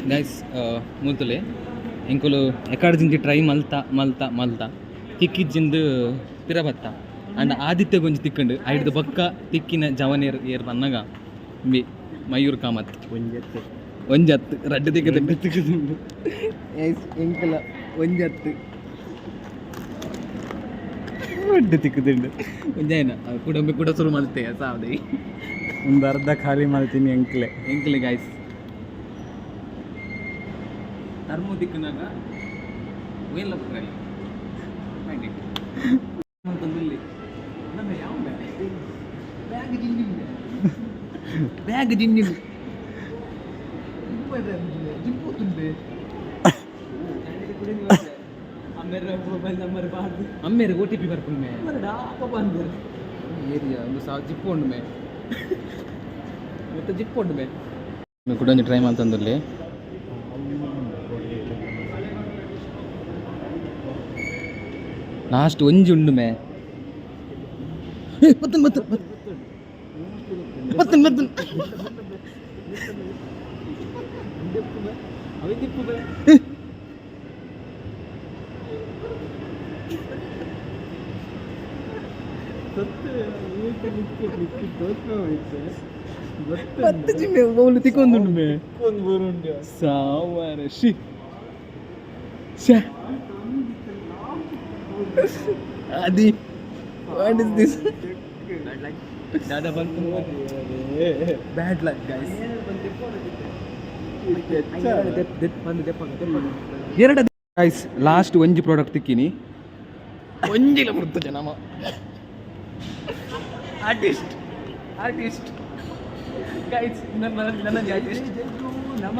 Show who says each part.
Speaker 1: Guys ಮೂಲ್ತುಲೆ ಎಂಕುಲು ಎಕಾಡ್ಜಿಂಜಿ try Malta Malta Malta ತಿಕ್ಕಿಜ್ಜಿಂದು ಪಿರಬತ್ತ and Aditya ಗೊಂಜಿ ತಿಕ್ಕಂಡು ಐಡ್ದು ಬೊಕ್ಕ ತಿಕ್ಕಿನ ಜವನೇರ್ air ಬನ್ನಗ ಬಿ ಮಯೂರ್ ಕಾಮತ್ ಒಂಜತ್ತು ರಡ್ಡು ತಿಕ್ಕದಂಡು ತಿಕ್ಕದುಂಡು ಎಂಕುಲ ಒಂಜತ್ತು ರಡ್ಡು ತಿಕ್ಕದುಂಡು ಒಂಜಾಯನ ಕುಡಂಬೆ ಕೂಡ ಶುರು ಮಲ್ತೆಯ ಸಾವ್ದೆ
Speaker 2: ಒಂದು ಅರ್ಧ ಖಾಲಿ ಮಾಡ್ತೀನಿ
Speaker 1: ಎಂಕ್ಲೆ ಗೈಸ್ ಟರ್ಮು ತಿಕ್ಕನಾಗ ವೇಲ್ಲ ಬಿಟ್ರಲ್ಲ ಅಂತಂದಿಲ್ಲಿ ನಮ್ಮ ಯಾವ ಬ್ಯಾಗ್ ಜಿಂಜಿಂದೆ ಬ್ಯಾಗ್ ಜಿಂಜಿಂದೆ ಜಿಂಪೋತುಂಡೆ ಅಮ್ಮೇರೆ ಓ ಟಿ ಪಿ ಬರ್ಕೊಂಡೆ ಏರಿಯಾ ಒಂದು ಜಿಪ್ಪು ಉಂಡು ಮೇ ಮತ್ತೆ ಜಿಪ್ಪು ಉಂಡು ಮೇ ಕೂಡ ಒಂದು ಟ್ರೈ ಮಾಡ್ತಂದಲ್ಲಿ ಲಾಸ್ಟ್ ಒಂಜಿ ಉಂಡು ಮೇ ಬತ್ತನ್ ಬತ್ತನ್ ಬತ್ತನ್ ಬತ್ತನ್ ತಿಕ್ಕೊಂದುಂಡು ಮೇ ಸಾವಾರ ಶಿ Adi, what is this? Dada bantu. Bad luck, guys. Guys, last ಒಂಜಿ ಪ್ರಾಡಕ್ಟ್ ತಿಕ್ಕಿನಿ ಒಂಜಿಲ ಬರುತ್ತೆ ಜನಮ ಆರ್ಟಿಸ್ಟ್ ಗೈಸ್ ನನ್ನ ಆರ್ಟಿಸ್ಟ್ ನಮ್ಮ